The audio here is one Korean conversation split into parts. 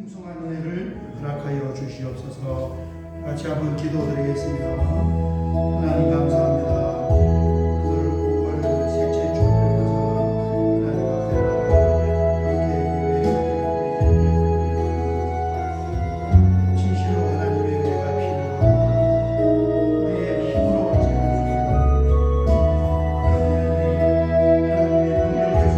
풍성한 은혜를 허락하여 주시옵소서. 같이 한번 기도드리겠습니다. 하나님 감사합니다. 오늘 5월 셋째 주를 위해서 하나님 앞에 함께 예배드립니다. 진실로 하나님의 은혜가 필요합니다. 우리의 힘으로 오지 않습니다. 하나님의 능력에서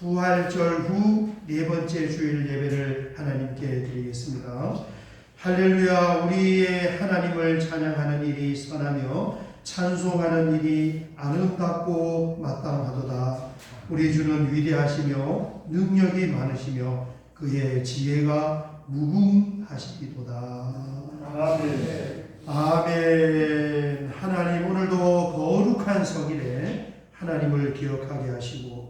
부활절 후 네 번째 주일 예배를 하나님께 드리겠습니다. 할렐루야. 우리의 하나님을 찬양하는 일이 선하며 찬송하는 일이 아름답고 마땅하도다. 우리 주는 위대하시며 능력이 많으시며 그의 지혜가 무궁하시도다. 아멘. 아멘. 하나님, 오늘도 거룩한 성일에 하나님을 기억하게 하시고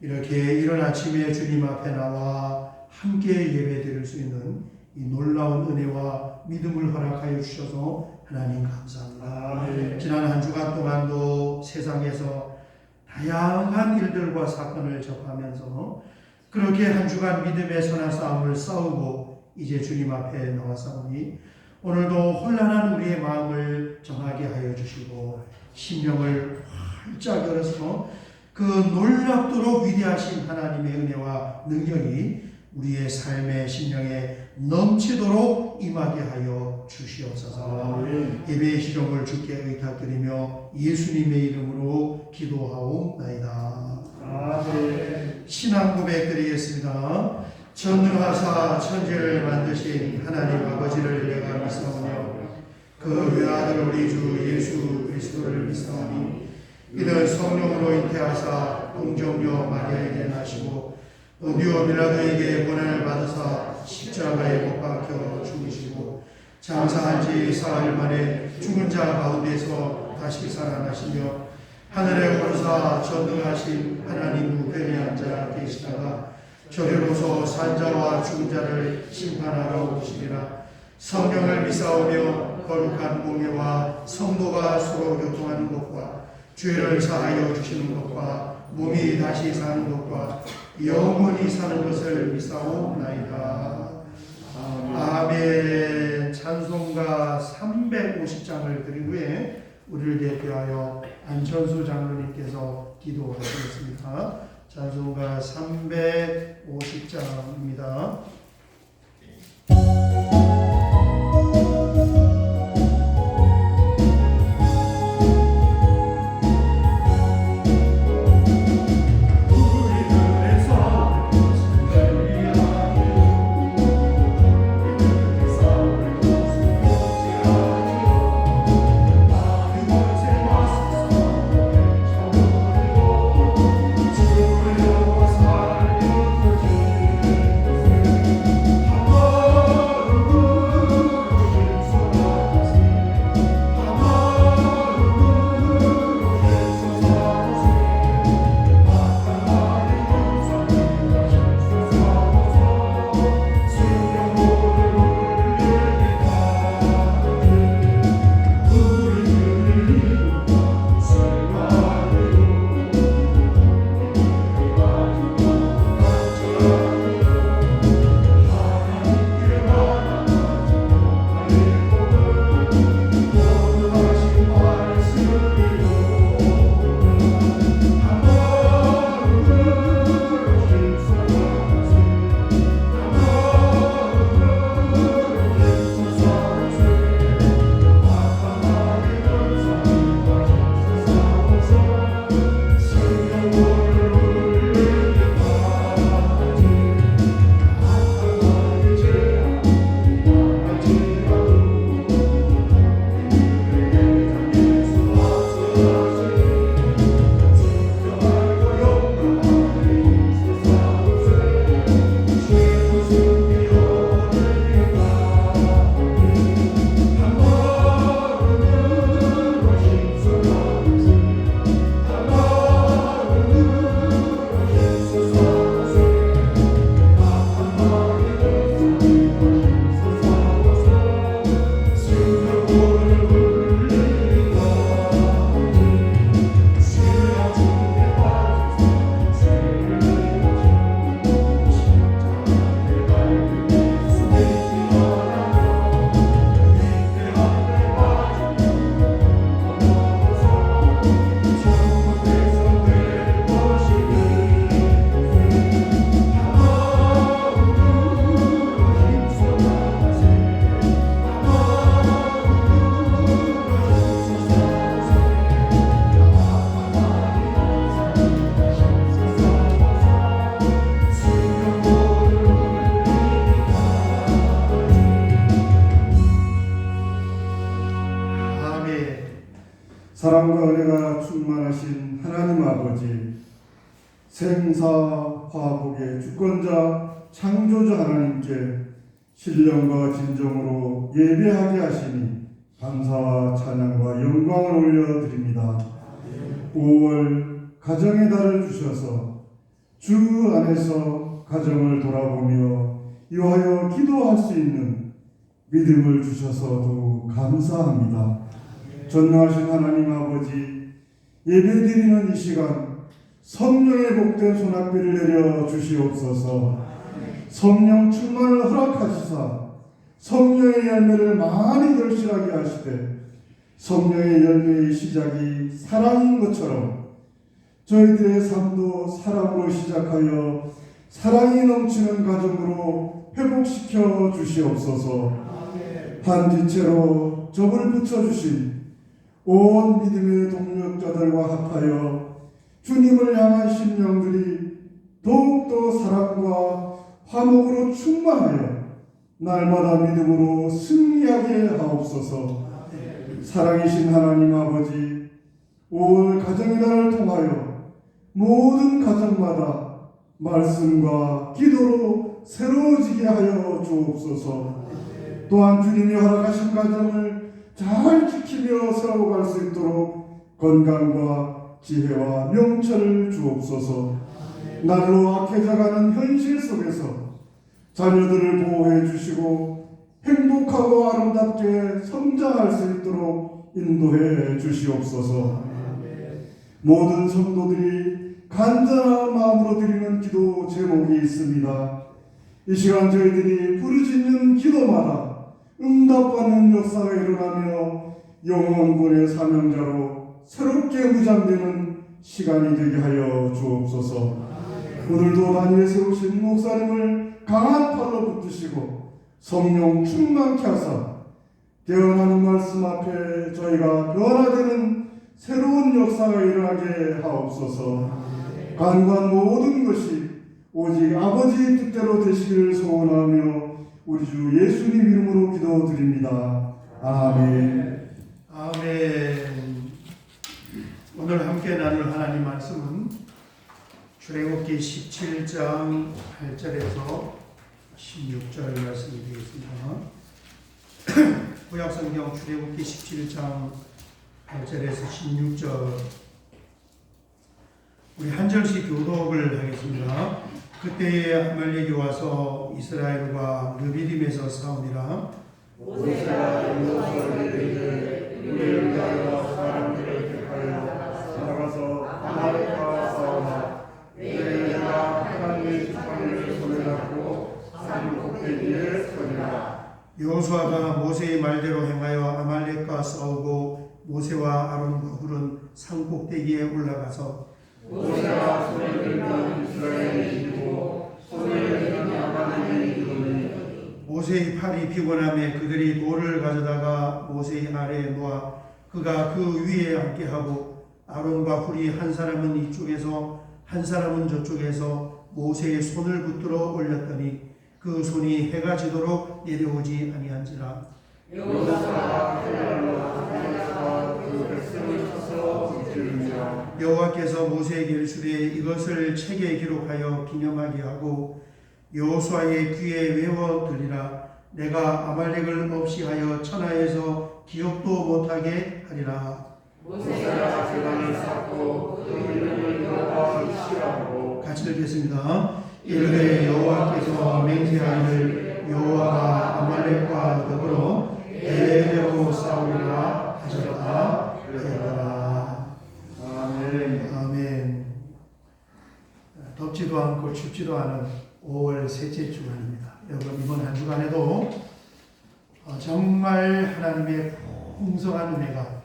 이렇게 이른 아침에 주님 앞에 나와 함께 예배드릴 수 있는 이 놀라운 은혜와 믿음을 허락하여 주셔서 하나님 감사합니다. 아멘. 지난 한 주간 동안도 세상에서 다양한 일들과 사건을 접하면서 그렇게 한 주간 믿음의 선한 싸움을 싸우고 이제 주님 앞에 나왔사오니 오늘도 혼란한 우리의 마음을 정하게 하여 주시고 심령을 활짝 열어서 그 놀랍도록 위대하신 하나님의 은혜와 능력이 우리의 삶의 심령에 넘치도록 임하게 하여 주시옵소서. 예배의 시종을 주께 의탁드리며 예수님의 이름으로 기도하옵나이다. 아멘. 신앙 고백 드리겠습니다. 전능하사 천지를 만드신 하나님 아버지를 내가 믿사오며 그 외아들 우리 주 예수 그리스도를 믿사오니 이는 성령으로 잉태하사 동정녀 마리아에게 나시고 본디오 빌라도에게 고난을 받으사 십자가에 못 박혀 죽으시고 장사한 지 사흘 만에 죽은 자 가운데서 다시 살아나시며 하늘에 오르사 전능하신 하나님 우편에 앉아 계시다가 저리로서 산자와 죽은 자를 심판하러 오시리라. 성령을 믿사오며 거룩한 공예와 성도가 서로 교통하는 것과 죄를 사하여 주시는 것과 몸이 다시 사는 것과 영원히 사는 것을 믿사옵나이다. 아멘. 찬송가 350장을 드린 후에 우리를 대표하여 안천수 장로님께서 기도하시겠습니다. 찬송가 350장입니다. 살려주시 사랑과 은혜가 충만하신 하나님 아버지, 생사화복의 주권자 창조주 하나님께 신령과 진정으로 예배하게 하시니 감사와 찬양과 영광을 올려드립니다. 5월 가정의 달을 주셔서 주 안에서 가정을 돌아보며 이하여 기도할 수 있는 믿음을 주셔서 더욱 감사합니다. 전능하신 하나님 아버지, 예배드리는 이 시간 성령의 복된 손아귀를 내려 주시옵소서. 성령 충만을 허락하시사 성령의 열매를 많이 결실하게 하시되 성령의 열매의 시작이 사랑인 것처럼 저희들의 삶도 사랑으로 시작하여 사랑이 넘치는 가정으로 회복시켜 주시옵소서. 한 지체로 접을 붙여주신 온 믿음의 동력자들과 합하여 주님을 향한 심령들이 더욱더 사랑과 화목으로 충만하여 날마다 믿음으로 승리하게 하옵소서. 사랑이신 하나님 아버지, 5월 가정의 날을 통하여 모든 가정마다 말씀과 기도로 새로워지게 하여 주옵소서. 또한 주님이 허락하신 가정을 잘 지키며 세워갈 수 있도록 건강과 지혜와 명철을 주옵소서. 날로 악해져가는 현실 속에서 자녀들을 보호해 주시고 행복하고 아름답게 성장할 수 있도록 인도해 주시옵소서. 모든 성도들이 간절한 마음으로 드리는 기도 제목이 있습니다. 이 시간 저희들이 부르짖는 기도마다 응답받는 역사가 일어나며 영혼군의 사명자로 새롭게 무장되는 시간이 되게 하여 주옵소서. 오늘도 단위에 세우신 목사님을 강한 팔로 붙드시고 성령 충만케 하사 깨어나는 말씀 앞에 저희가 변화되는 새로운 역사가 일어나게 하옵소서. 간구한 모든 것이 오직 아버지의 뜻대로 되시기를 소원하며 우리 주 예수님 이름으로 기도드립니다. 아멘. 아멘. 오늘 함께 나눌 하나님 말씀은 출애굽기 17장 8절에서 16절 말씀이 되겠습니다. 구약성경 출애굽기 17장 8절에서 16절 우리 한 절씩 교독을 하겠습니다. 그때에 아말렉이 와서 이스라엘과 르비딤에서 싸우니라. 모세가 여호수아에게 이르되 우리를 위하여 사람들을 택하여 나가서 아말렉과 싸우라. 내가 하나님의 지팡이를 손에 잡고 산 꼭대기에 서리라. 여호수아가 모세의 말대로 행하여 아말렉과 싸우고 모세와 아론과 훌은 산 꼭대기에 올라가서 모세가 손을 들면 이스라엘이 이기고 손을 들면 아말렉이 이기더니 모세의 팔이 피곤함에 그들이 돌을 가져다가 모세의 아래에 놓아 그가 그 위에 앉게 하고 아론과 훌이 한 사람은 이쪽에서 한 사람은 저쪽에서 모세의 손을 붙들어 올렸더니 그 손이 해가 지도록 내려오지 아니한지라. 여호수아가 헤날로 아말렉과 그 백성을 쳐서 무찌르며 여호와께서 모세에게 이르시되 이것을 책에 기록하여 기념하게 하고 여호수아의 귀에 외워 들리라. 내가 아말렉을 없이 하여 천하에서 기억도 못하게 하리라. 모세가 제단을 쌓고 그 이름을 여호와 이시라고 같이 읽겠습니다. 이르되 여호와께서 맹세하기를 여호와가 아말렉과 더불어 대대로 싸우리라 하셨다 하였더라. 아멘. 아멘. 덥지도 않고 춥지도 않은 5월 셋째 주간입니다. 여러분 이번 한 주간에도 정말 하나님의 풍성한 은혜가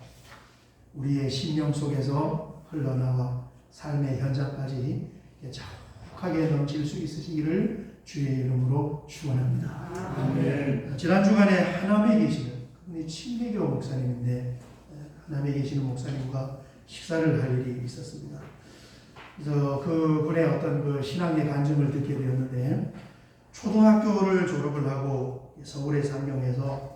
우리의 심령 속에서 흘러나와 삶의 현장까지 자욱하게 넘칠 수 있으시기를 주의 이름으로 축원합니다. 아멘. 지난 주간에 하남에 계시는 그분이 친배교 목사님인데 하남에 계시는 목사님과 식사를 할 일이 있었습니다. 그래서 그분의 어떤 그 신앙의 간증을 듣게 되었는데 초등학교를 졸업을 하고 서울의 상경에서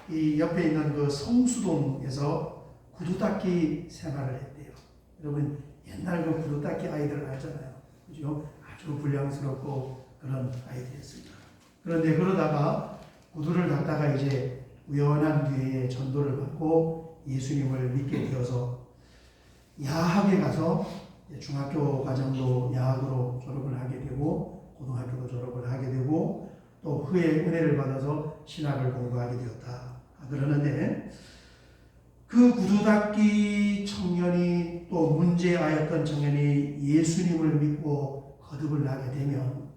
이 옆에 있는 그 성수동에서 구두 닦기 생활을 했대요. 여러분 옛날 그 구두 닦기 아이들 알잖아요. 그죠? 아주 불량스럽고 그런 아이들이었습니다. 그런데 그러다가 구두를 닦다가 이제 우연한 기회에 전도를 받고 예수님을 믿게 되어서 야학에 가서 중학교 과정도 야학으로 졸업을 하게 되고 고등학교도 졸업을 하게 되고 또 후에 은혜를 받아서 신학을 공부하게 되었다. 그러는데 그 구두 닦기 청년이 또 문제아였던 청년이 예수님을 믿고 거듭을 나게 되면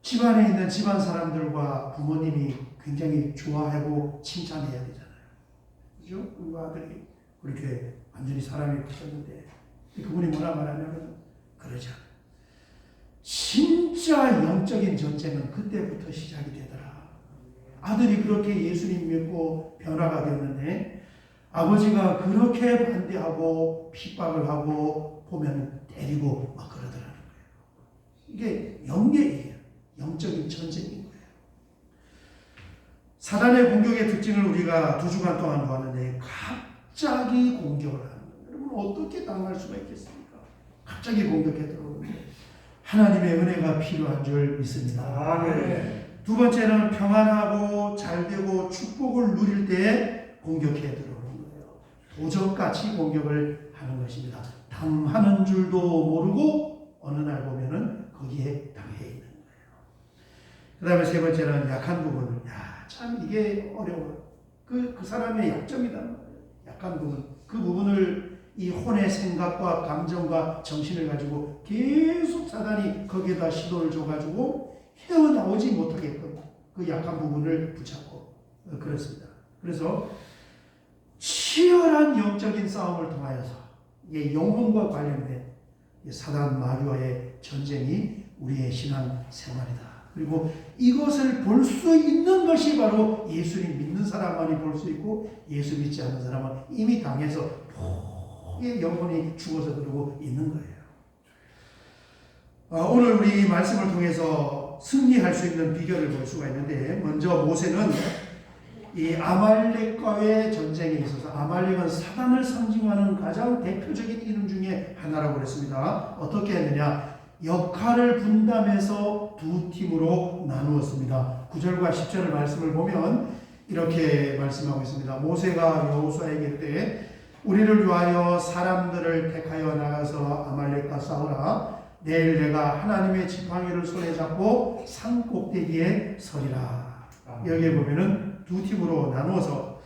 집안에 있는 집안 사람들과 부모님이 굉장히 좋아하고 칭찬해야 되잖아요. 그죠? 그 아들이 그렇게 완전히 사람이 바뀌었는데 그분이 뭐라 말하냐면 그러지 않아요. 진짜 영적인 전쟁은 그때부터 시작이 되더라. 아들이 그렇게 예수님 믿고 변화가 되었는데 아버지가 그렇게 반대하고 핍박을 하고 보면 때리고 막 그러더라는 거예요. 이게 영계예요. 영적인 전쟁인 거예요. 사단의 공격의 특징을 우리가 2주간 동안 보았는데 갑자기 공격을 하는 거예요. 여러분 어떻게 당할 수가 있겠습니까? 갑자기 공격해 들어오는데 하나님의 은혜가 필요한 줄 믿습니다. 아멘. 두 번째는 평안하고 잘되고 축복을 누릴 때 공격해 들어오는 거예요. 도적같이 공격을 하는 것입니다. 당하는 줄도 모르고 어느 날 보면은 거기에 당해 있는 거예요. 그 다음에 세 번째는 약한 부분을 참 이게 어려워요. 그 사람의 약점이다. 약한 부분. 그 부분을 이 혼의 생각과 감정과 정신을 가지고 계속 사단이 거기에다 시도를 줘가지고 헤어나오지 못하게끔 그 약한 부분을 붙잡고 그렇습니다. 그래서 치열한 영적인 싸움을 통하여서 이게 영혼과 관련된 사단 마귀와의 전쟁이 우리의 신앙 생활이다. 그리고 이것을 볼 수 있는 것이 바로 예수님 믿는 사람만이 볼 수 있고 예수 믿지 않는 사람은 이미 당해서 폭의 영혼이 죽어서 그러고 있는 거예요. 오늘 우리 말씀을 통해서 승리할 수 있는 비결을 볼 수가 있는데 먼저 모세는 이 아말렉과의 전쟁에 있어서 아말렉은 사단을 상징하는 가장 대표적인 이름 중에 하나라고 그랬습니다. 어떻게 했느냐? 역할을 분담해서 두 팀으로 나누었습니다. 9절과 10절의 말씀을 보면 이렇게 말씀하고 있습니다. 모세가 여호수아에게 이르되 우리를 위하여 사람들을 택하여 나가서 아말렉과 싸우라. 내일 내가 하나님의 지팡이를 손에 잡고 산 꼭대기에 서리라. 여기에 보면은 두 팀으로 나누어서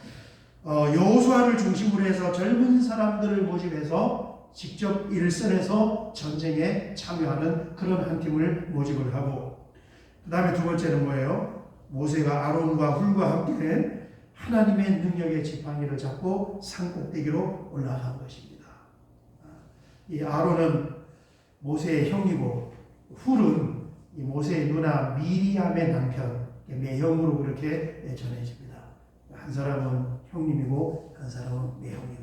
여호수아를 중심으로 해서 젊은 사람들을 모집해서 직접 일선에서 전쟁에 참여하는 그런 한 팀을 모집을 하고 그 다음에 두 번째는 뭐예요? 모세가 아론과 훌과 함께 하나님의 능력의 지팡이를 잡고 산 꼭대기로 올라간 것입니다. 이 아론은 모세의 형이고 훌은 이 모세의 누나 미리암의 남편 매형으로 그렇게 전해집니다. 한 사람은 형님이고 한 사람은 매형이고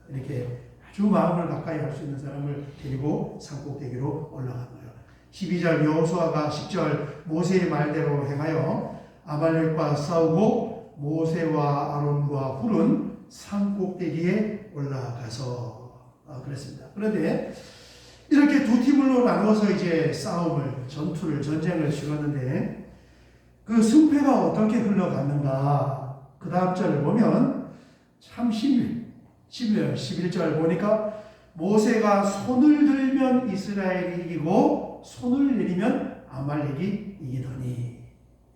이렇게 아주 마음을 가까이 할 수 있는 사람을 데리고 산꼭대기로 올라간 거예요. 12절 여호수아가 10절 모세의 말대로 행하여 아말렉과 싸우고 모세와 아론과 훌은 산꼭대기에 올라가서 그랬습니다. 그런데 이렇게 두 팀으로 나누어서 이제 전쟁을 치렀는데 그 승패가 어떻게 흘러갔는가? 그 다음 절을 보면 참 11절 보니까 모세가 손을 들면 이스라엘이 이기고 손을 내리면 아말렉이 이기더니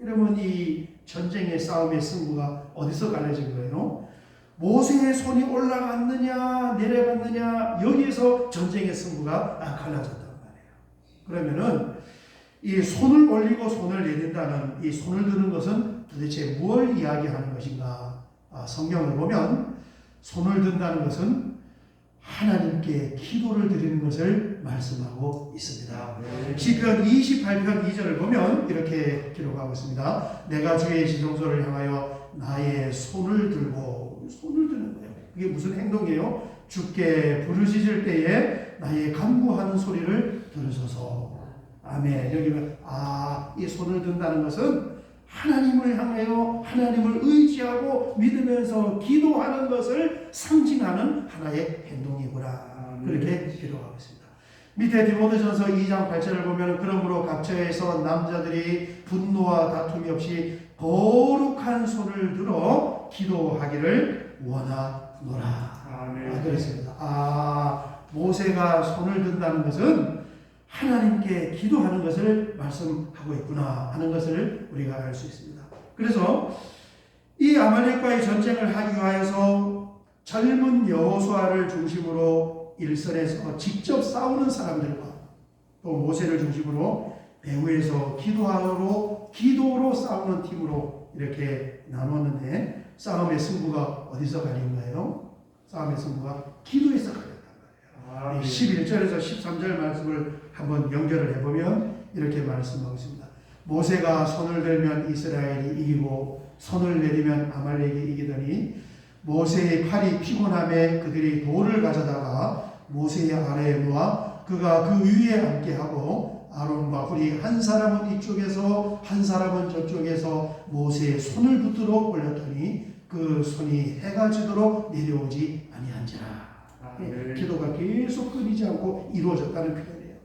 여러분 이 전쟁의 싸움의 승부가 어디서 갈라진 거예요? 모세의 손이 올라갔느냐 내려갔느냐 여기에서 전쟁의 승부가 갈라졌단 말이에요. 그러면은 이 손을 올리고 손을 내린다는 이 손을 드는 것은 도대체 뭘 이야기하는 것인가? 성경을 보면 손을 든다는 것은 하나님께 기도를 드리는 것을 말씀하고 있습니다. 시편 28편 2절을 보면 이렇게 기록하고 있습니다. 내가 주의 지성소를 향하여 나의 손을 들고 손을 드는 거예요. 그게 무슨 행동이에요? 주께 부르짖을 때에 나의 간구하는 소리를 들으소서. 아멘. 여기 이 손을 든다는 것은 하나님을 향하여 하나님을 의지하고 믿으면서 기도하는 것을 상징하는 하나의 행동이구나. 그렇게 기록하고 있습니다. 밑에 디모데전서 2장 8절을 보면 그러므로 각처에서 남자들이 분노와 다툼이 없이 거룩한 손을 들어 기도하기를 원하노라. 그렇습니다. 모세가 손을 든다는 것은 하나님께 기도하는 것을 말씀하고 있구나 하는 것을 우리가 알 수 있습니다. 그래서 이 아말렉과의 전쟁을 하기 위하여서 젊은 여호수아를 중심으로 일선에서 직접 싸우는 사람들과 또 모세를 중심으로 배후에서 기도로 싸우는 팀으로 이렇게 나눴는데 싸움의 승부가 어디서 갈린가요? 싸움의 승부가 기도에서 갈렸단 말이에요. 11절에서 13절 말씀을 한번 연결을 해보면 이렇게 말씀하고 있습니다. 모세가 손을 들면 이스라엘이 이기고 손을 내리면 아말렉이 이기더니 모세의 팔이 피곤함에 그들이 돌을 가져다가 모세의 아래에 놓아 그가 그 위에 앉게 하고 아론과 훌이 한 사람은 이쪽에서 한 사람은 저쪽에서 모세의 손을 붙들어 올렸더니 그 손이 해가 지도록 내려오지 아니한지라. 기도가 계속 끊이지 않고 이루어졌다는 표현이에요.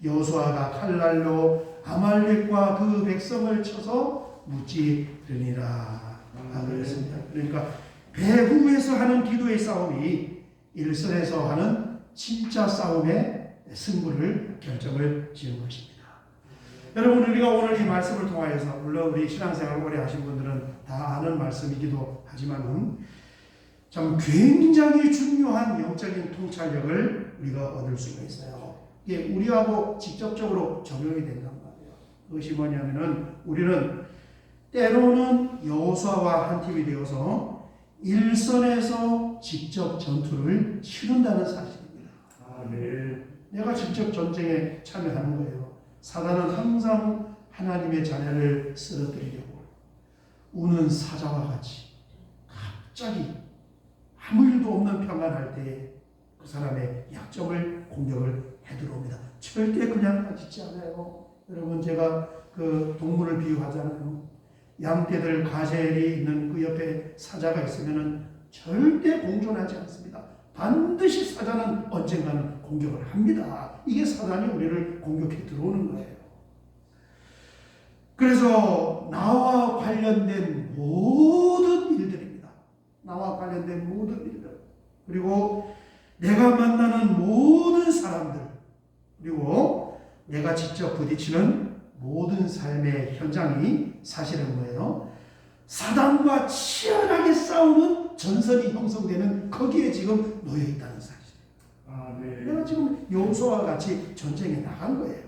여호수아가 칼날로 아말렉과 그 백성을 쳐서 무찌르니라. 그랬습니다. 그러니까 배후에서 하는 기도의 싸움이 일선에서 하는 진짜 싸움의 승부를 결정을 지은 것입니다. 여러분, 우리가 오늘 이 말씀을 통하여서 물론 우리 신앙생활 오래 하신 분들은 다 아는 말씀이기도 하지만은 참 굉장히 중요한 영적인 통찰력을 우리가 얻을 수가 있어요. 이게 우리하고 직접적으로 적용이 된단 말이에요. 그것이 뭐냐면은 우리는 때로는 여호수아와 한 팀이 되어서 일선에서 직접 전투를 치른다는 사실입니다. 내가 직접 전쟁에 참여하는 거예요. 사단은 항상 하나님의 자녀를 쓰러뜨리려고 우는 사자와 같이 갑자기 아무 일도 없는 평안할 때에 그 사람의 약점을 공격을 해들어옵니다. 절대 그냥 빠지지 않아요. 여러분, 제가 그 동물을 비유하잖아요. 양떼들 가젤이 있는 그 옆에 사자가 있으면은 절대 공존하지 않습니다. 반드시 사자는 언젠가는 공격을 합니다. 이게 사단이 우리를 공격해 들어오는 거예요. 그래서 나와 관련된 모든 일들입니다. 나와 관련된 모든 일들, 그리고 내가 만나는 모든 사람들, 그리고 내가 직접 부딪히는 모든 삶의 현장이 사실은 뭐예요? 사단과 치열하게 싸우는 전선이 형성되는 거기에 지금 놓여 있다는 사실이에요. 내가 지금 여호수아와 같이 전쟁에 나간 거예요.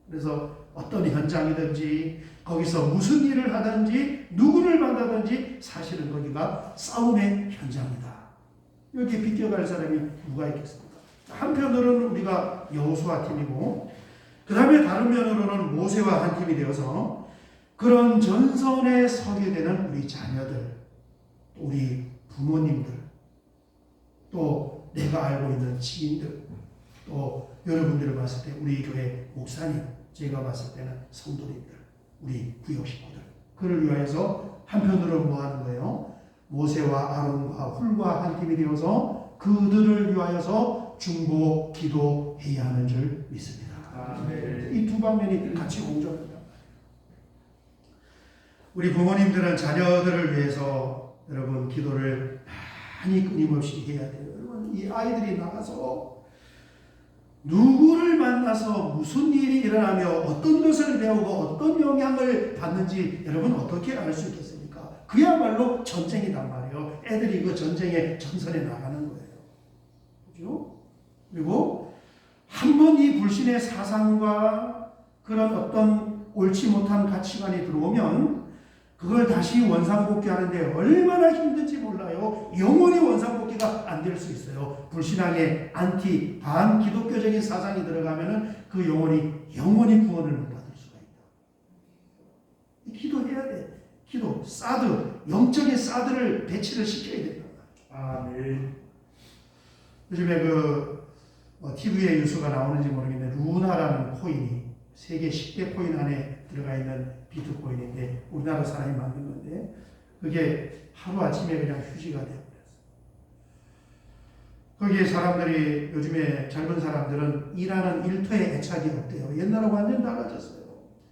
그래서 어떤 현장이든지 거기서 무슨 일을 하든지 누구를 만나든지 사실은 거기가 싸움의 현장이다. 여기에 비껴갈 사람이 누가 있겠습니까? 한편으로는 우리가 여호수아 팀이고 그 다음에 다른 면으로는 모세와 한 팀이 되어서 그런 전선에 서게 되는 우리 자녀들, 우리 부모님들, 또 내가 알고 있는 지인들, 또 여러분들을 봤을 때 우리 교회 목사님, 제가 봤을 때는 성도님들, 우리 구역 식구들, 그를 위하여서 한편으로 뭐 하는 거예요? 모세와 아론과 훌과 한 팀이 되어서 그들을 위하여서 중보 기도해야 하는 줄 믿습니다. 이 두 방면이 같이 공존합니다. 우리 부모님들은 자녀들을 위해서 여러분 기도를 많이 끊임없이 해야 돼요. 여러분, 이 아이들이 나가서 누구를 만나서 무슨 일이 일어나며 어떤 것을 배우고 어떤 영향을 받는지 여러분 어떻게 알 수 있겠습니까? 그야말로 전쟁이란 말이에요. 애들이 그 전쟁의 전선에 나가는 거예요. 그죠? 그리고 한번 이 불신의 사상과 그런 어떤 옳지 못한 가치관이 들어오면 그걸 다시 원상복귀하는데 얼마나 힘든지 몰라요. 영원히 원상복귀가 안 될 수 있어요. 불신앙의 안티 반기독교적인 사상이 들어가면은 그 영원히 구원을 못 받을 수가 있다. 기도해야 돼. 기도, 사드, 영적인 사드를 배치를 시켜야 된다. 요즘에 TV에 뉴스가 나오는지 모르겠는데 루나라는 코인이 세계 10대 코인 안에 들어가 있는 비트코인인데 우리나라 사람이 만든 건데 그게 하루아침에 그냥 휴지가 되어버렸어요. 거기에 사람들이 요즘에 젊은 사람들은 일하는 일터에 애착이 없대요. 옛날하고 완전 달라졌어요.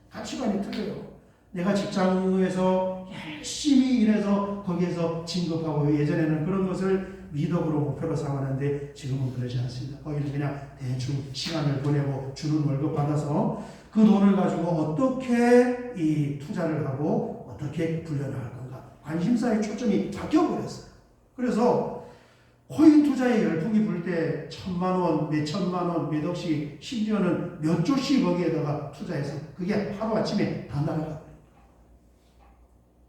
가치관이 틀려요. 내가 직장에서 열심히 일해서 거기에서 진급하고 예전에는 그런 것을 미덕으로 목표로 삼았는데 지금은 그러지 않습니다. 거기는 그냥 대충 시간을 보내고 주는 월급 받아서 그 돈을 가지고 어떻게 이 투자를 하고 어떻게 굴려나갈 건가 관심사의 초점이 바뀌어버렸어요. 그래서 코인 투자에 열풍이 불 때 1,000만 원, 몇 천만 원, 몇 억씩 심지어는 몇 조씩 거기에다가 투자해서 그게 하루아침에 다 날아가.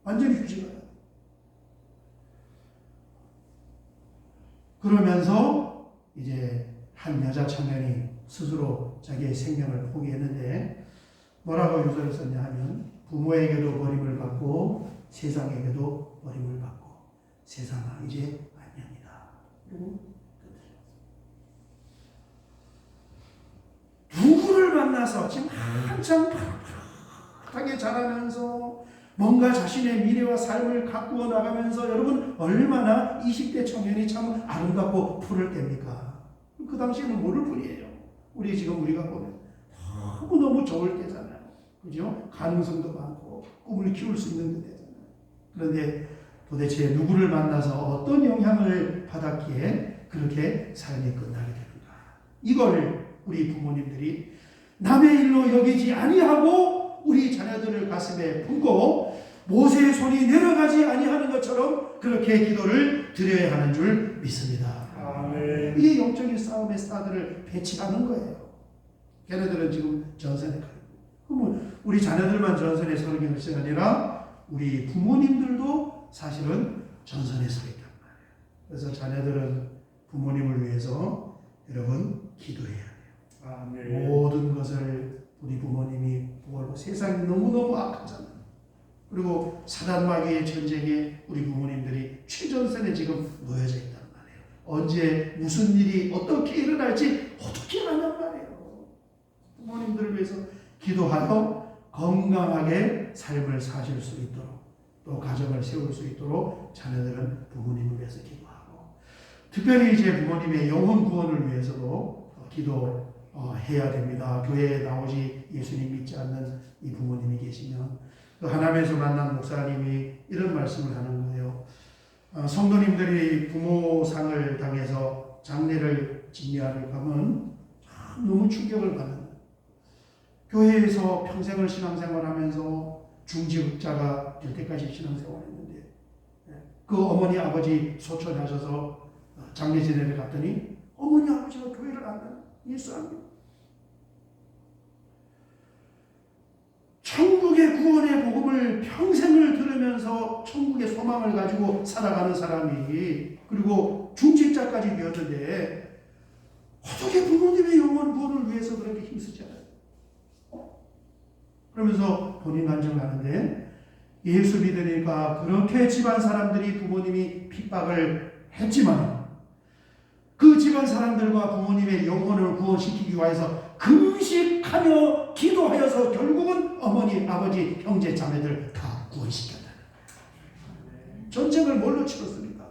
완전히 휴지가. 그러면서 이제 한 여자 청년이 스스로 자기의 생명을 포기했는데 뭐라고 유서를 썼냐 하면 부모에게도 버림을 받고 세상에게도 버림을 받고 세상아 이제 안녕이다. 그리고 누구를 만나서 지금 한참 팍팍하게 자라면서 뭔가 자신의 미래와 삶을 가꾸어 나가면서 여러분 얼마나 20대 청년이 참 아름답고 푸를 때입니까? 그 당시에는 모를 뿐이에요. 우리가 보면 너무너무 좋을 때잖아요. 그죠? 가능성도 많고 꿈을 키울 수 있는 때잖아요. 그런데 도대체 누구를 만나서 어떤 영향을 받았기에 그렇게 삶이 끝나게 되는가? 이걸 우리 부모님들이 남의 일로 여기지 아니하고 우리 자녀들을 가슴에 품고 모세의 손이 내려가지 아니하는 것처럼 그렇게 기도를 드려야 하는 줄 믿습니다. 아멘. 이게 영적인 싸움의 스타들을 배치하는 거예요. 걔네들은 지금 전선에 가요. 그러면 우리 자녀들만 전선에 서는 것이 아니라 우리 부모님들도 사실은 전선에 서 있단 말이에요. 그래서 자녀들은 부모님을 위해서 여러분 기도해야 돼요. 아멘. 모든 것을 우리 부모님이 보고 세상이 너무너무 악하잖아요. 그리고 사단마귀의 전쟁에 우리 부모님들이 최전선에 지금 놓여져 있단 말이에요. 언제 무슨 일이 어떻게 일어날지 어떻게 하냔 말이에요. 부모님들을 위해서 기도하여 건강하게 삶을 사실 수 있도록 또 가정을 세울 수 있도록 자녀들은 부모님을 위해서 기도하고 특별히 이제 부모님의 영혼 구원을 위해서도 기도해야 됩니다. 교회에 나오지 예수님 믿지 않는 이 부모님이 계시면 그 하남에서 만난 목사님이 이런 말씀을 하는 거예요. 성도님들이 부모상을 당해서 장례를 진료하러 가면 너무 충격을 받는 거예요. 교회에서 평생을 신앙생활하면서 중지흑자가 될 때까지 신앙생활했는데 그 어머니 아버지 소천하셔서 장례 지내러 갔더니 어머니 아버지가 교회를 안 가요. 예수 안 믿어요. 천국의 구원의 복음을 평생을 들으면서 천국의 소망을 가지고 살아가는 사람이 그리고 중직자까지 되었는데 어떻게 부모님의 영혼 구원을 위해서 그렇게 힘쓰지 않아요? 그러면서 본인 간증하는데 예수 믿으니까 그렇게 집안 사람들이 부모님이 핍박을 했지만 그 집안 사람들과 부모님의 영혼을 구원시키기 위해서 금식하며 기도하여서 결국은 어머니, 아버지, 형제, 자매들 다 구원시켰다. 전쟁을 뭘로 치렀습니까?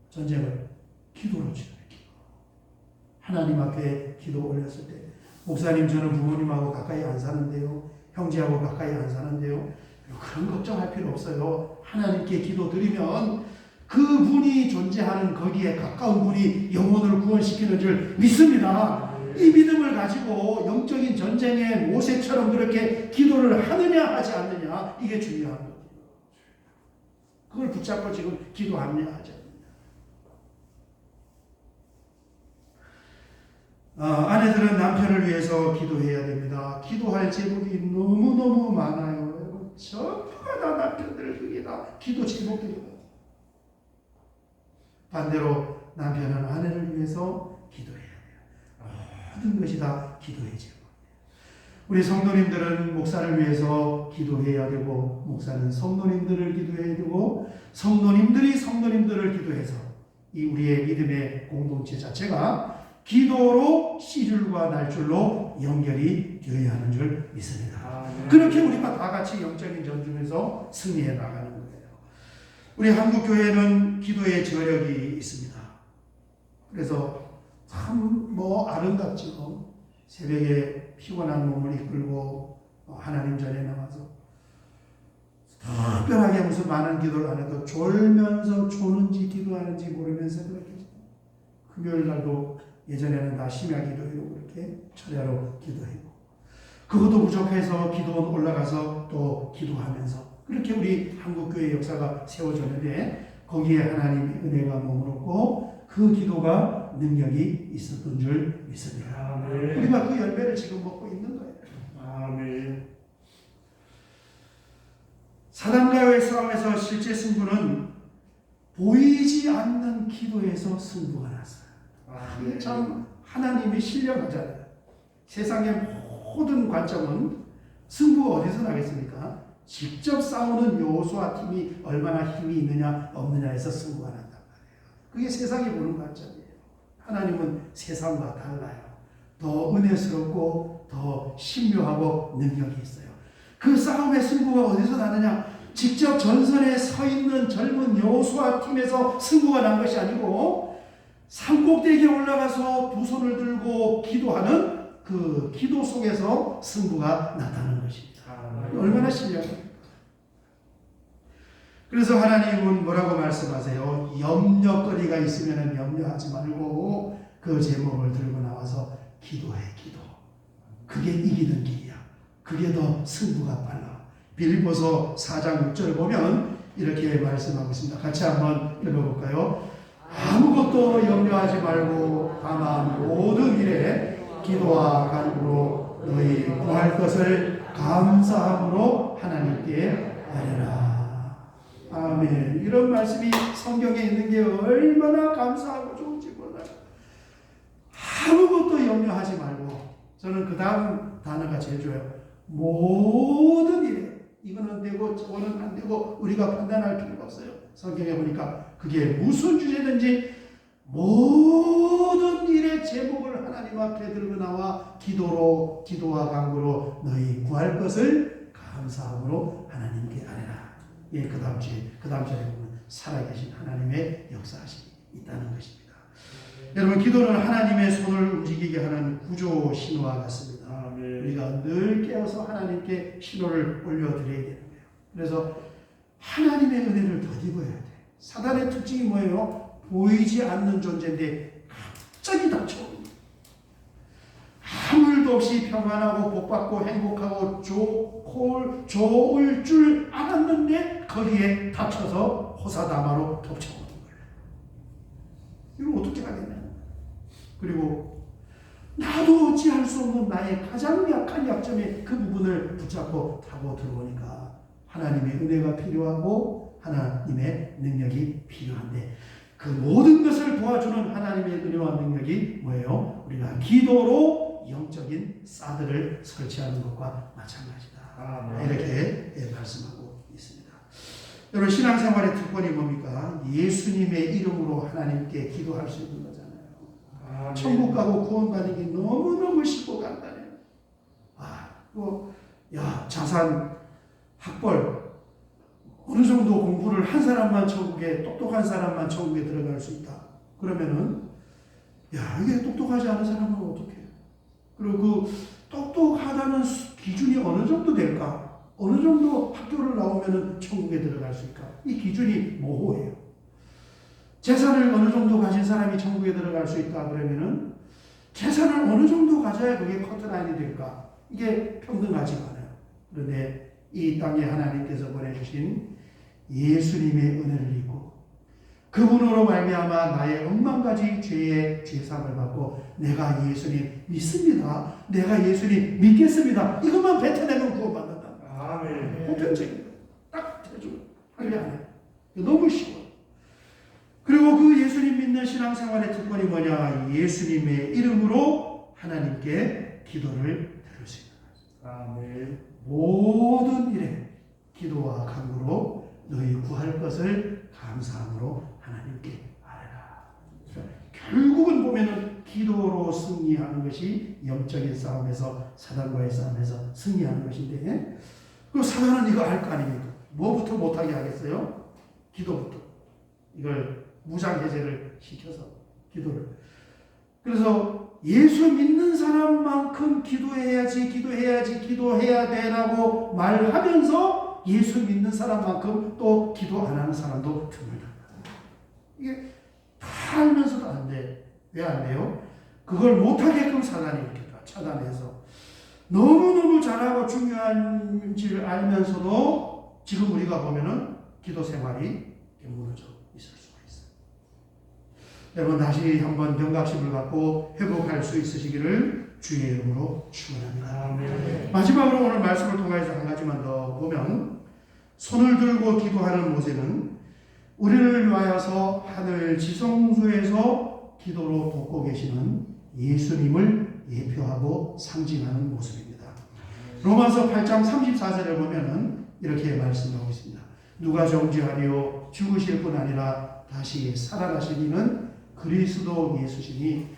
전쟁을 기도로 치렀어요. 하나님 앞에 기도 올렸을 때 목사님 저는 부모님하고 가까이 안 사는데요. 형제하고 가까이 안 사는데요. 그런 걱정할 필요 없어요. 하나님께 기도 드리면 그분이 존재하는 거기에 가까운 분이 영혼을 구원시키는 줄 믿습니다. 이 믿음을 가지고 영적인 전쟁에 모세처럼 그렇게 기도를 하느냐 하지 않느냐 이게 중요한 거예요. 그걸 붙잡고 지금 기도하느냐 하지 않느냐. 아내들은 남편을 위해서 기도해야 됩니다. 기도할 제목이 너무너무 많아요. 여러분 전부가 다 남편들 그게 다 기도 제목들이거든요. 반대로 남편은 아내를 위해서 기도해야 돼요. 모든 것이 다 기도의 제목이에요. 우리 성도님들은 목사를 위해서 기도해야 되고 목사는 성도님들을 기도해야 되고 성도님들이 성도님들을 기도해서 이 우리의 믿음의 공동체 자체가 기도로 씨줄과 날줄로 하나님께로 연결이 되어야 하는 줄 믿습니다. 아멘. 그렇게 우리가 다 같이 영적인 전쟁에서 승리해 나가는 거예요. 우리 한국 교회는 기도의 저력이 있습니다. 그래서 참 아름답죠. 새벽에 피곤한 몸을 이끌고 하나님 전에 나와서 특별하게 무슨 많은 기도를 안 해도 졸면서 조는지 기도하는지 모르면서 그렇게 금요일 날도 예전에는 다 심야 기도회로 그렇게 철야로 기도하고 그것도 부족해서 기도원 올라가서 또 기도하면서 그렇게 우리 한국교회 역사가 세워졌는데 거기에 하나님의 은혜가 머물렀고 그 기도가 능력이 있었던 줄 믿습니다. 아멘. 우리가 그 열매를 지금 먹고 있는 거예요. 아멘. 사단과의 싸움에서 실제 승부는 보이지 않는 기도에서 승부가 났어요. 이게 참 하나님이 신령하잖아요. 세상의 모든 관점은 승부가 어디서 나겠습니까? 직접 싸우는 여호수아 팀이 얼마나 힘이 있느냐 없느냐에서 승부가 난단 말이에요. 그게 세상이 보는 관점이에요. 하나님은 세상과 달라요. 더 은혜스럽고 더 신묘하고 능력이 있어요. 그 싸움의 승부가 어디서 나느냐? 직접 전선에 서 있는 젊은 여호수아 팀에서 승부가 난 것이 아니고 산꼭대기에 올라가서 두 손을 들고 기도하는 그 기도 속에서 승부가 나타나는 것입니다. 얼마나 신령합니까? 그래서 하나님은 뭐라고 말씀하세요? 염려거리가 있으면 염려하지 말고 그 제목을 들고 나와서 기도해. 기도. 그게 이기는 길이야. 그게 더 승부가 빨라. 빌립보서 4장 6절을 보면 이렇게 말씀하고 있습니다. 같이 한번 읽어볼까요? 아무것도 염려하지 말고 다만 모든 일에 기도와 간구로 너희 구할 것을 감사함으로 하나님께 아뢰라. 아멘. 이런 말씀이 성경에 있는 게 얼마나 감사하고 좋은지 몰라요. 아무것도 염려하지 말고 저는 그 다음 단어가 제일 좋아요. 모든 일에 이거는 되고 저거는 안 되고 우리가 판단할 필요가 없어요. 성경에 보니까 그게 무슨 주제든지 모든 일의 제목을 하나님 앞에 들고 나와 기도와 간구로 너희 구할 것을 감사함으로 하나님께 아뢰라. 예, 그 다음 절에 보면 살아계신 하나님의 역사하심이 있다는 것입니다. 여러분, 기도는 하나님의 손을 움직이게 하는 구조 신호와 같습니다. 우리가 늘 깨어서 하나님께 신호를 올려드려야 되는 거예요. 그래서 하나님의 은혜를 덧입어야 돼. 사단의 특징이 뭐예요? 보이지 않는 존재인데 갑자기 닥쳐옵니다. 아무 일도 없이 평안하고 복받고 행복하고 좋을 줄 알았는데 거기에 닥쳐서 호사다마로 덮쳐오는 거예요. 이걸 어떻게 하겠냐? 그리고 나도 어찌할 수 없는 나의 가장 약한 약점의 그 부분을 붙잡고 타고 들어오니까 하나님의 은혜가 필요하고 하나님의 능력이 필요한데 그 모든 것을 도와주는 하나님의 은혜와 능력이 뭐예요? 우리가 기도로 영적인 사드를 설치하는 것과 마찬가지다. 이렇게 말씀하고 있습니다. 여러분, 신앙생활의 특권이 뭡니까? 예수님의 이름으로 하나님께 기도할 수 있는 거잖아요. 천국 가고 구원받는 게 너무너무 쉽고 간단해요. 자산, 학벌, 어느 정도 공부를 한 사람만 천국에, 똑똑한 사람만 천국에 들어갈 수 있다. 그러면은, 이게 똑똑하지 않은 사람은 어떻게 해요? 그리고 그 똑똑하다는 기준이 어느 정도 될까? 어느 정도 학교를 나오면은 천국에 들어갈 수 있을까? 이 기준이 모호해요. 재산을 어느 정도 가진 사람이 천국에 들어갈 수 있다 그러면은 재산을 어느 정도 가져야 그게 커트라인이 될까? 이게 평등하지가 않아요. 그런데 이 땅에 하나님께서 보내주신 예수님의 은혜를 입고 그분으로 말미암아 나의 억만 가지 죄의 죄사함을 받고 내가 예수님 믿습니다. 내가 예수님 믿겠습니다. 이것만 뱉어내면 구원받는다. 아멘. 보편적인 딱 해주고 하려 안 해요. 너무 쉬워. 그리고 그 예수님 믿는 신앙생활의 특권이 뭐냐? 예수님의 이름으로 하나님께 기도를 드릴 수 있는 거죠. 아멘. 모든 일에 기도와 간구로 너희 구할 것을 감사함으로 하나님께 아뢰라. 결국은 보면은 기도로 승리하는 것이 영적인 싸움에서 사단과의 싸움에서 승리하는 것인데, 그 사단은 이거 알 거 아닙니까? 뭐부터 못하게 하겠어요? 기도부터. 이걸 무장해제를 시켜서 기도를. 그래서 예수 믿는 사람만큼 기도해야 되라고 말하면서 예수 믿는 사람만큼 또 기도 안 하는 사람도 드물다. 이게 다 알면서도 안 돼. 왜 안 돼요? 그걸 못하게끔 사단이 이렇게 차단해서 너무너무 잘하고 중요한 줄 알면서도 지금 우리가 보면은 기도 생활이 무너져 있을 수가 있어요. 여러분 다시 한번 경각심을 갖고 회복할 수 있으시기를 주의 이름으로 축원합니다. 마지막으로 오늘 말씀을 통해서 한 가지만 더 보면, 손을 들고 기도하는 모세는 우리를 위하여서 하늘 지성소에서 기도로 돕고 계시는 예수님을 예표하고 상징하는 모습입니다. 로마서 8장 34절을 보면은 이렇게 말씀하고 있습니다. 누가 정죄하리요 죽으실 뿐 아니라 다시 살아나신 이는 그리스도 예수시니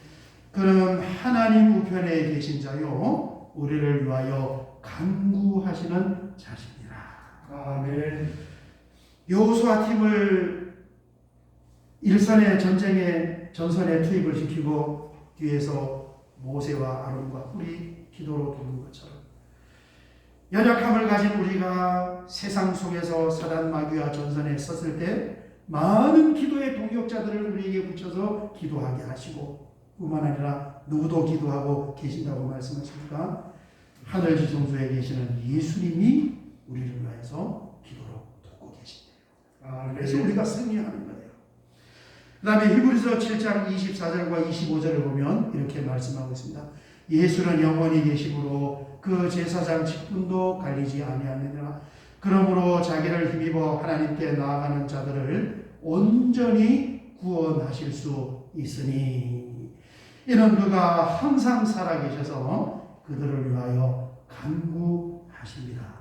그는 하나님 우편에 계신 자요 우리를 위하여 간구하시는 자시니라. 아멘. 여호수아 팀을 일선의 전선에 투입을 시키고 뒤에서 모세와 아론과 뿔이 기도로 돕는 것처럼, 연약함을 가진 우리가 세상 속에서 사단 마귀와 전선에 섰을 때 많은 기도의 동역자들을 우리에게 붙여서 기도하게 하시고, 뿐만 아니라 누구도 기도하고 계신다고 말씀하십니까? 하늘 지성소에 계시는 예수님이 우리를 위해서 기도로 돕고 계신대요. 그래서 우리가 승리하는 거예요. 그 다음에 히브리서 7장 24절과 25절을 보면 이렇게 말씀하고 있습니다. 예수는 영원히 계심으로 그 제사장 직분도 갈리지 아니하느니라. 그러므로 자기를 힘입어 하나님께 나아가는 자들을 온전히 구원하실 수 있으니 이는 그가 항상 살아계셔서 그들을 위하여 간구하십니다.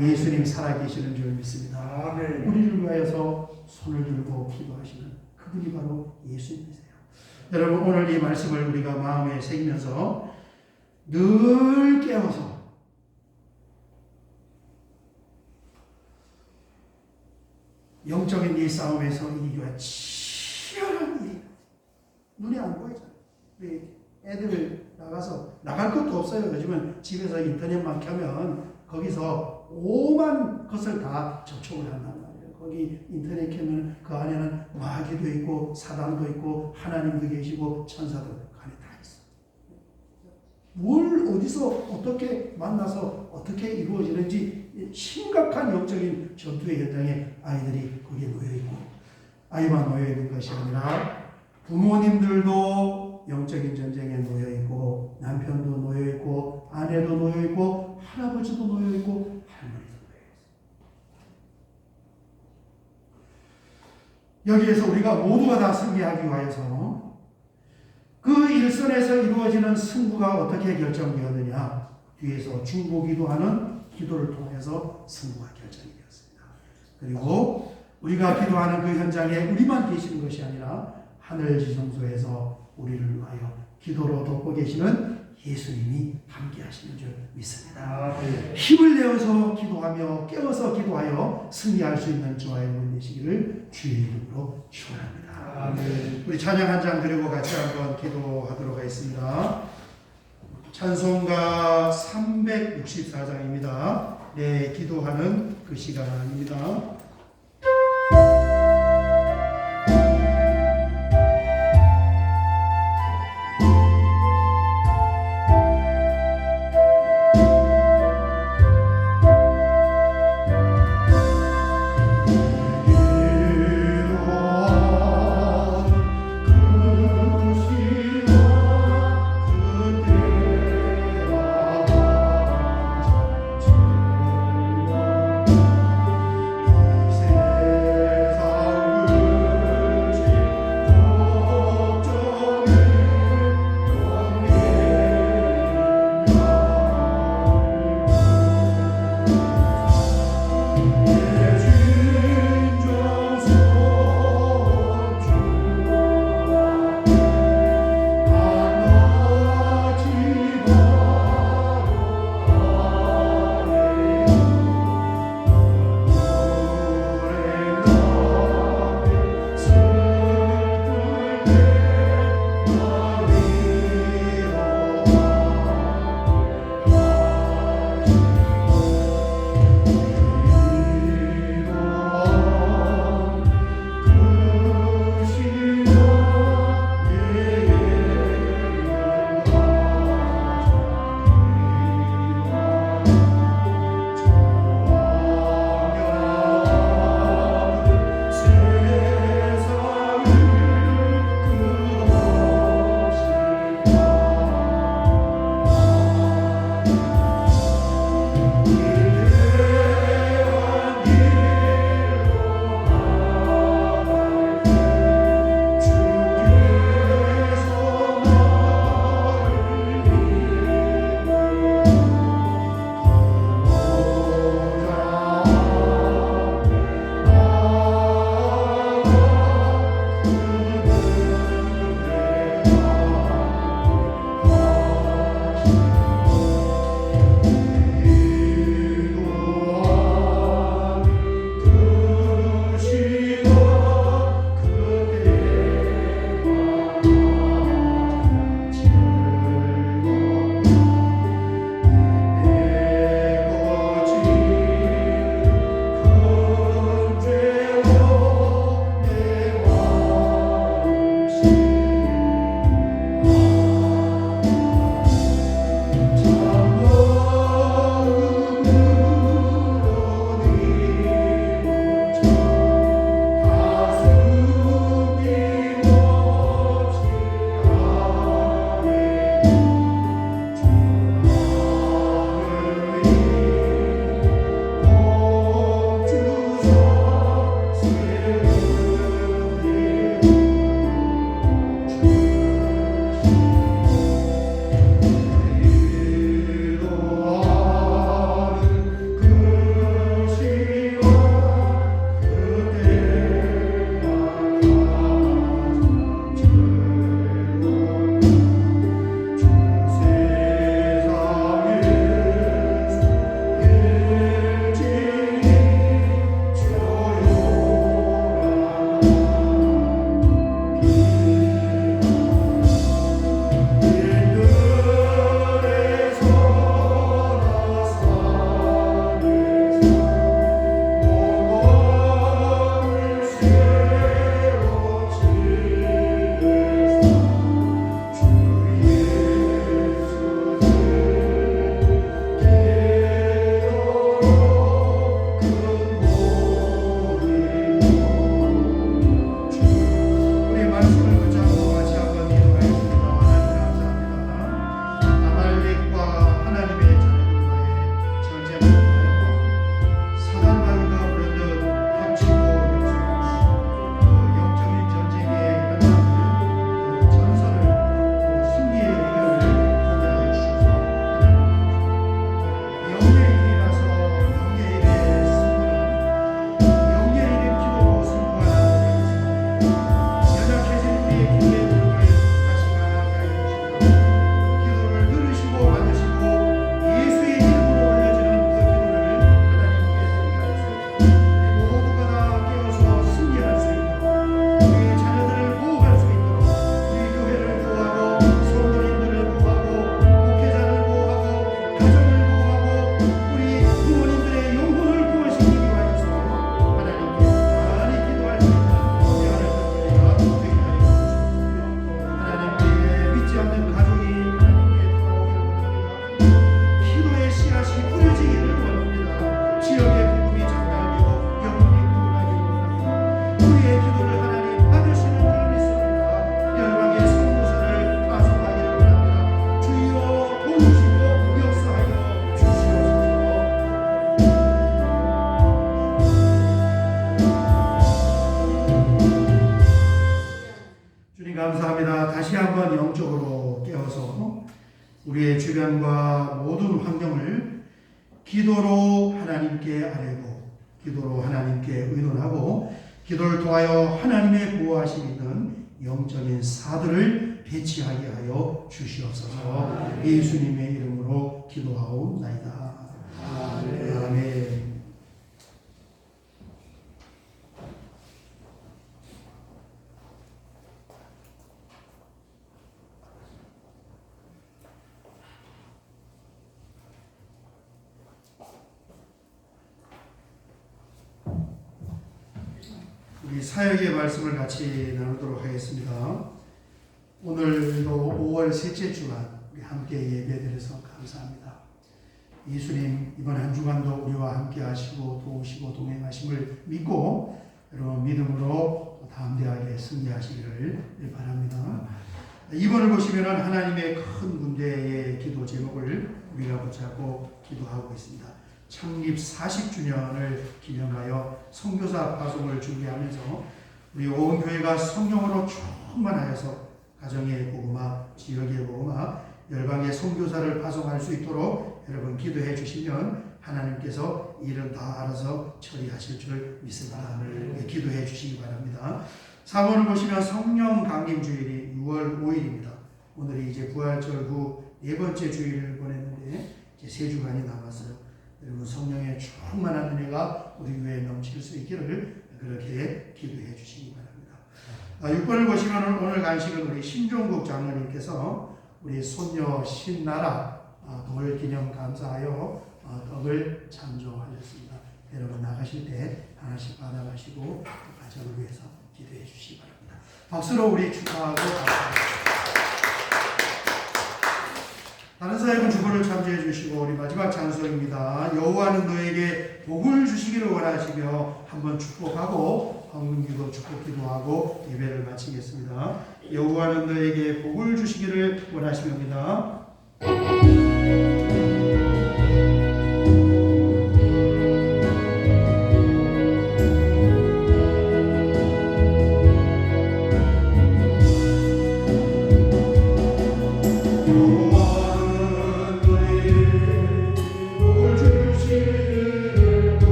예수님 살아계시는 줄 믿습니다. 우리를 위하여서 손을 들고 기도하시는 그분이 바로 예수님이세요. 여러분 오늘 이 말씀을 우리가 마음에 새기면서 늘 깨워서 영적인 이 싸움에서 이기가 치열한 일이 눈에 안 보이잖아요. 우리 애들 나가서 나갈 것도 없어요. 요즘은 집에서 인터넷만 켜면 거기서 오만 것을 다 접촉을 한단 말이에요. 거기 인터넷 켜면 그 안에는 마귀도 있고 사단도 있고 하나님도 계시고 천사도 그 안에 다 있어. 뭘 어디서 어떻게 만나서 어떻게 이루어지는지 심각한 영적인 전투의 현장에 아이들이 거기에 놓여있고, 아이만 놓여있는 것이 아니라 부모님들도 영적인 전쟁에 놓여있고, 남편도 놓여있고, 아내도 놓여있고, 할아버지도 놓여있고, 할머니도 놓여있어요. 여기에서 우리가 모두가 다 승리하기 위하여서 그 일선에서 이루어지는 승부가 어떻게 결정되었느냐, 뒤에서 중보기도하는 기도를 통해서 승부가 결정이 되었습니다. 그리고 우리가 기도하는 그 현장에 우리만 계시는 것이 아니라 하늘 지성소에서 우리를 위하여 기도로 돕고 계시는 예수님이 함께 하시는 줄 믿습니다. 힘을 내어서 기도하며 깨어서 기도하여 승리할 수 있는 저와 여러분 되시기를 주의 이름으로 축원합니다. 우리 찬양 한 장 드리고 같이 한번 기도하도록 하겠습니다. 찬송가 364장입니다. 네, 기도하는 그 시간입니다. 우리의 주변과 모든 환경을 기도로 하나님께 아뢰고 기도로 하나님께 의논하고 기도를 통하여 하나님의 보호하심 있는 영적인 사들을 배치하게 하여 주시옵소서. 예수님의 이름으로 기도하옵나이다. 아멘. 우리 사역의 말씀을 같이 나누도록 하겠습니다. 오늘도 5월 셋째 주간 우리 함께 예배드려서 감사합니다. 예수님 이번 한 주간도 우리와 함께 하시고 도우시고 동행하심을 믿고 여러분 믿음으로 담대하게 승리하시기를 바랍니다. 이번을 보시면 하나님의 큰 문제의 기도 제목을 우리가 붙잡고 기도하고 있습니다. 창립 40주년을 기념하여 선교사 파송을 준비하면서 우리 온 교회가 성령으로 충만하여서 가정의 복음화, 지역의 복음화, 열방의 선교사를 파송할 수 있도록 여러분 기도해 주시면 하나님께서 일은 다 알아서 처리하실 줄 믿습니다. 기도해 주시기 바랍니다. 4번을 보시면 성령 강림 주일이 6월 5일입니다. 오늘이 이제 부활절 후 네 번째 주일을 보냈는데 이제 3주간이 남았어요. 여러분 성령의 충만한 은혜가 우리 교회에 넘칠 수 있기를 그렇게 기도해 주시기 바랍니다. 6번을 보시면 오늘 간식은 우리 신종국 장로님께서 우리 손녀 신나라 돌 기념 감사하여 떡을 찬조하셨습니다. 여러분 나가실 때 하나씩 받아가시고 가정을 위해서 기도해 주시기 바랍니다. 박수로 우리 축하하고 다른 사역은 주보를 참조해 주시고 우리 마지막 찬송입니다. 여호와는 너에게 복을 주시기를 원하시며 한번 축복하고 황금기도 축복 기도하고 예배를 마치겠습니다. 여호와는 너에게 복을 주시기를 원하시옵니다.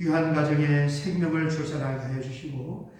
귀한 가정에 생명을 출산하게 하여 주시고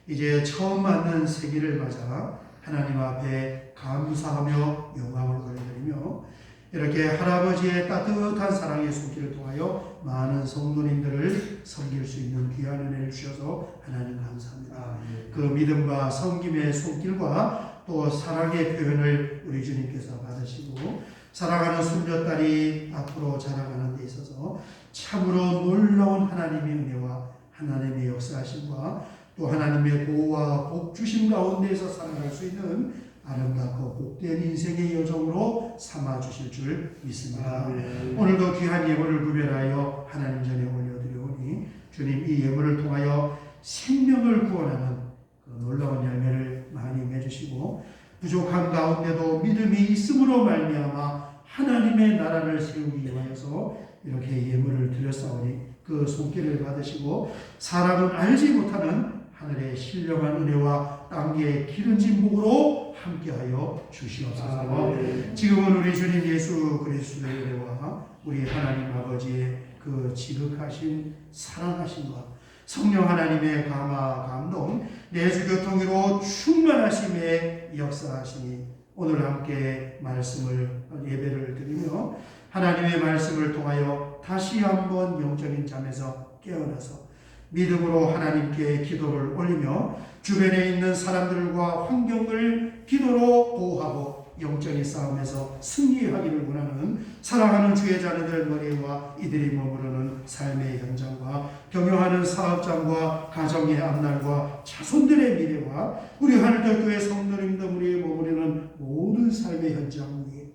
이제 처음 맞는 생일을 맞아 하나님 앞에 감사하며 영광을 돌려드리며 이렇게 할아버지의 따뜻한 사랑의 손길을 통하여 많은 성도님들을 섬길 수 있는 귀한 은혜를 주셔서 하나님 감사합니다. 그 믿음과 섬김의 손길과 또 사랑의 표현을 우리 주님께서 받으시고 사랑하는 손녀딸이 앞으로 자라가는 데 있어서 참으로 놀라운 하나님의 은혜와 하나님의 역사하심과 또 하나님의 보호와 복 주심 가운데에서 살아갈 수 있는 아름답고 복된 인생의 여정으로 삼아 주실 줄 믿습니다. 아멘. 오늘도 귀한 예물을 구별하여 하나님 전에 올려드려오니 주님 이 예물을 통하여 생명을 구원하는 그 놀라운 열매를 많이 맺으시고 부족한 가운데도 믿음이 있음으로 말미암아 하나님의 나라를 세우기 위하여서 이렇게 예물을 드렸사오니 그 손길을 받으시고 사람은 알지 못하는 하늘의 신령한 은혜와 땅의 기름진 복으로 함께하여 주시옵소서. 아멘. 지금은 우리 주님 예수 그리스도의 은혜와 우리 하나님 아버지의 그 지극하신 사랑하심과 성령 하나님의 감화 감동 내주교통으로 충만하심의 역사하시니 오늘 함께 말씀을 예배를 드리며 하나님의 말씀을 통하여 다시 한번 영적인 잠에서 깨어나서 믿음으로 하나님께 기도를 올리며 주변에 있는 사람들과 환경을 기도로 보호하고 영적인 싸움에서 승리하기를 원하는 사랑하는 주의 자녀들 머리와 이들이 머무르는 삶의 현장과 경영하는 사업장과 가정의 앞날과 자손들의 미래와 우리 하늘교회 성도님들 우리 머무르는 모든 삶의 현장 위에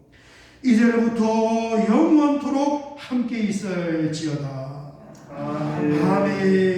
이제로부터 영원토록 함께 있을지어다. 아멘. 아멘.